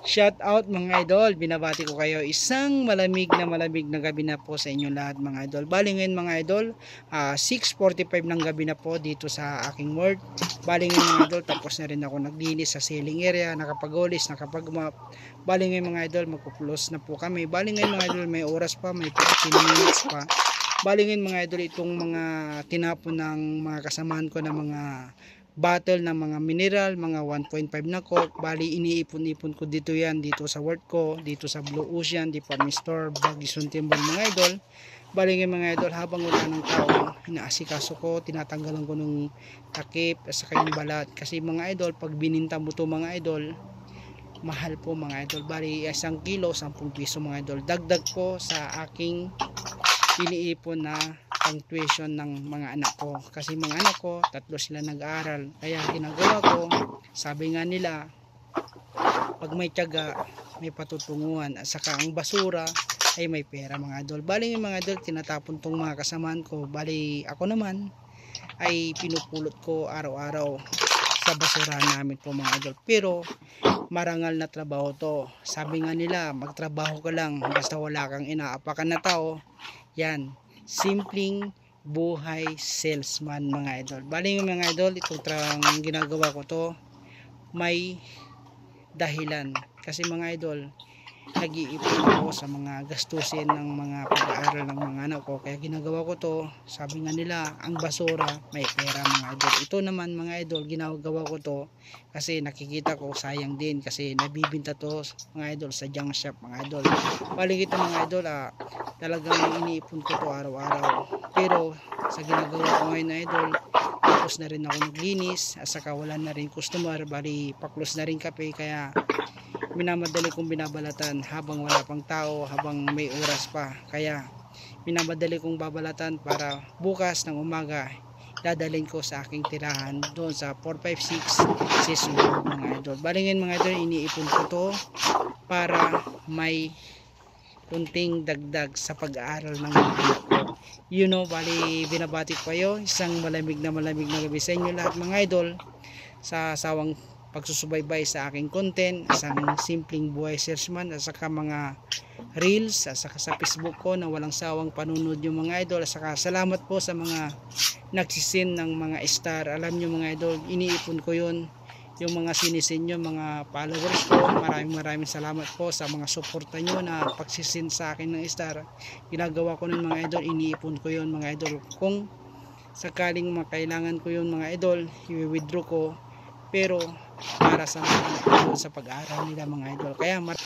Shout out mga idol, binabati ko kayo. Isang malamig na gabi na po sa inyo lahat mga idol. Bali ngayon mga idol, 6:45 ng gabi na po dito sa aking work. Bali ngayon mga idol, tapos na rin ako naglinis sa ceiling area, nakapag-olis, nakapag-map. Bali ngayon mga idol, magpo-close na po kami. Bali ngayon mga idol, may oras pa, may 15 minutes pa. Bali ngayon mga idol, itong mga tinapon ng mga kasamahan ko na mga bottle ng mga mineral, mga 1.5 na coke, bali iniipon-ipon ko dito yan, dito sa work ko, dito sa Blue Ocean Department Store, Bagison Timbol mga idol. Bali ngayon mga idol, habang wala ng tao, inaasikaso ko, tinatanggalan ko ng takip at saka yung balat, kasi mga idol, pag bininta mo to mga idol, mahal po mga idol. Bali 1 kilo 10 piso mga idol, dagdag po sa aking iniipon na pang tuition ng mga anak ko, kasi mga anak ko 3 sila nag-aaral. Kaya ginagawa ko, sabi nga nila, pag may tiyaga may patutunguhan, at saka ang basura ay may pera mga idol. Bali yung mga idol, tinatapon tong mga kasamaan ko. Bali ako naman ay pinupulot ko araw-araw sa basura namin po mga idol. Pero marangal na trabaho to. Sabi nga nila, magtrabaho ka lang basta wala kang inaapakan na tao. Yan, simpleng buhay salesman mga idol. Bali mga idol, itong ginagawa ko to may dahilan, kasi mga idol, nag-iipon ako sa mga gastusin ng mga pag-aaral ng mga anak ko. Kaya ginagawa ko to, sabi nga nila, ang basura may pera mga idol. Ito naman mga idol, ginagawa ko to kasi nakikita ko sayang din, kasi nabibinta to mga idol sa junk shop mga idol. Bali ito mga idol, talagang iniipon ko to araw-araw. Pero sa ginagawa ko ngayon idol, tapos na rin ako naglinis, at saka wala na rin customer, bali paklos na rin kape. Kaya minamadali kong binabalatan habang wala pang tao, habang may oras pa. Kaya minamadali kong babalatan para bukas ng umaga dadalhin ko sa aking tirahan doon sa 456 Sisugod mga idol. Bali ngayon mga idol, iniipon ko to para may kunting dagdag sa pag-aaral ng mga anak ko. You know, bali binabati ko kayo, isang malamig na gabi sa inyo lahat mga idol, sa sawang pagsusubaybay sa aking content, isang simpleng buhay salesman, at saka mga reels, at saka sa Facebook ko na walang sawang panunod yung mga idol. At saka salamat po sa mga nagsisin ng mga star. Alam nyo mga idol, iniipon ko yun, yung mga sinisin nyo, mga followers ko. Maraming salamat po sa mga suporta nyo na pagsisin sa akin ng star. Ginagawa ko ng mga idol, iniipon ko yun mga idol. Kung sakaling makailangan ko yun mga idol, i-withdraw ko, pero para sa mga sa pag-aaral nila mga idol. Kaya